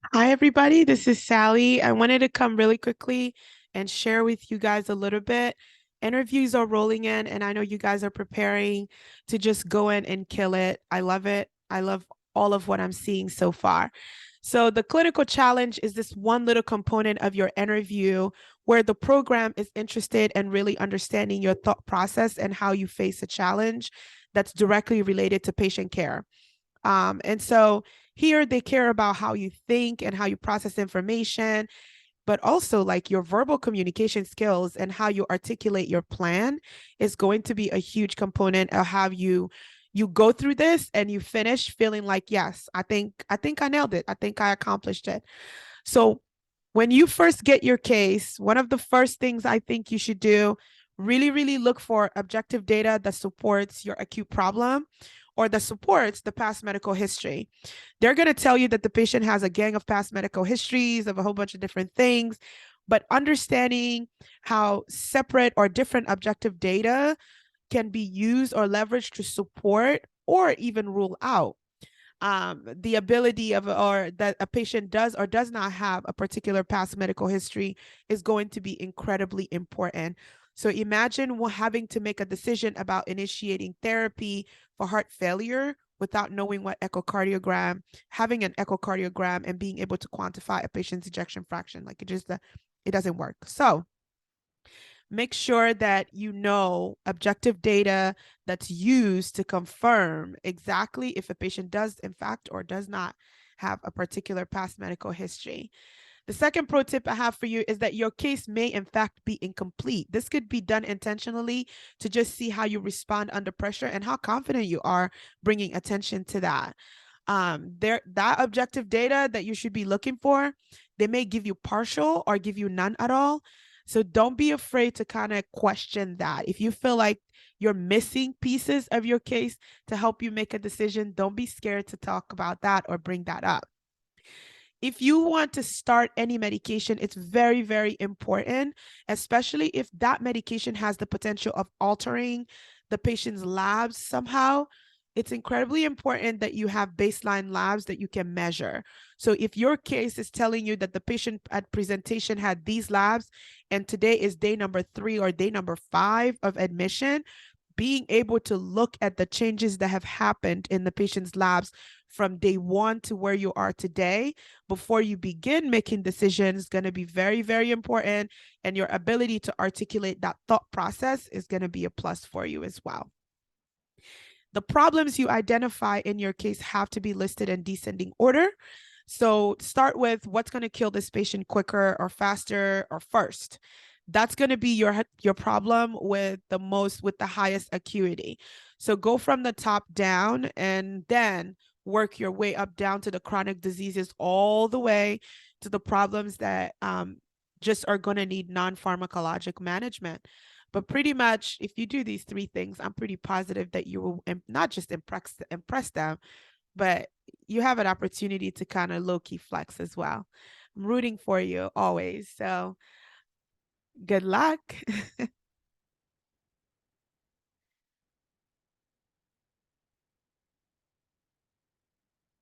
Hi, everybody. This is Sally. I wanted to come really quickly and share with you guys a little bit. Interviews are rolling in, and I know you guys are preparing to just go in and kill it. I love it. I love all of what I'm seeing so far. So, the clinical challenge is this one little component of your interview where the program is interested in really understanding your thought process and how you face a challenge that's directly related to patient care. And so here they care about how you think and how you process information, but also like your verbal communication skills and how you articulate your plan is going to be a huge component of how you go through this and you finish feeling like, yes, I think I nailed it. I think I accomplished it. So when you first get your case, one of the first things I think you should do, really look for objective data that supports your acute problem or that supports the past medical history. They're going to tell you that the patient has a gang of past medical histories of a whole bunch of different things, but understanding how separate or different objective data can be used or leveraged to support or even rule out the ability of or that a patient does or does not have a particular past medical history is going to be incredibly important. So imagine having to make a decision about initiating therapy for heart failure without knowing what echocardiogram, having an echocardiogram and being able to quantify a patient's ejection fraction. Like it doesn't work. So make sure that you know objective data that's used to confirm exactly if a patient does, in fact, or does not have a particular past medical history. The second pro tip I have for you is that your case may, in fact, be incomplete. This could be done intentionally to just see how you respond under pressure and how confident you are bringing attention to that. That objective data that you should be looking for, they may give you partial or give you none at all. So don't be afraid to kind of question that. If you feel like you're missing pieces of your case to help you make a decision, don't be scared to talk about that or bring that up. If you want to start any medication, it's very important, especially if that medication has the potential of altering the patient's labs somehow. It's incredibly important that you have baseline labs that you can measure. So if your case is telling you that the patient at presentation had these labs and today is day number 3 or day number 5 of admission, being able to look at the changes that have happened in the patient's labs from day 1 to where you are today before you begin making decisions is going to be very important. And your ability to articulate that thought process is going to be a plus for you as well. The problems you identify in your case have to be listed in descending order. So start with what's going to kill this patient quicker or faster or first. That's going to be your problem with the highest acuity. So go from the top down and then work your way up down to the chronic diseases all the way to the problems that just are going to need non-pharmacologic management. But pretty much, if you do these 3 things, I'm pretty positive that you will not just impress them, but you have an opportunity to kind of low key flex as well. I'm rooting for you always. So good luck.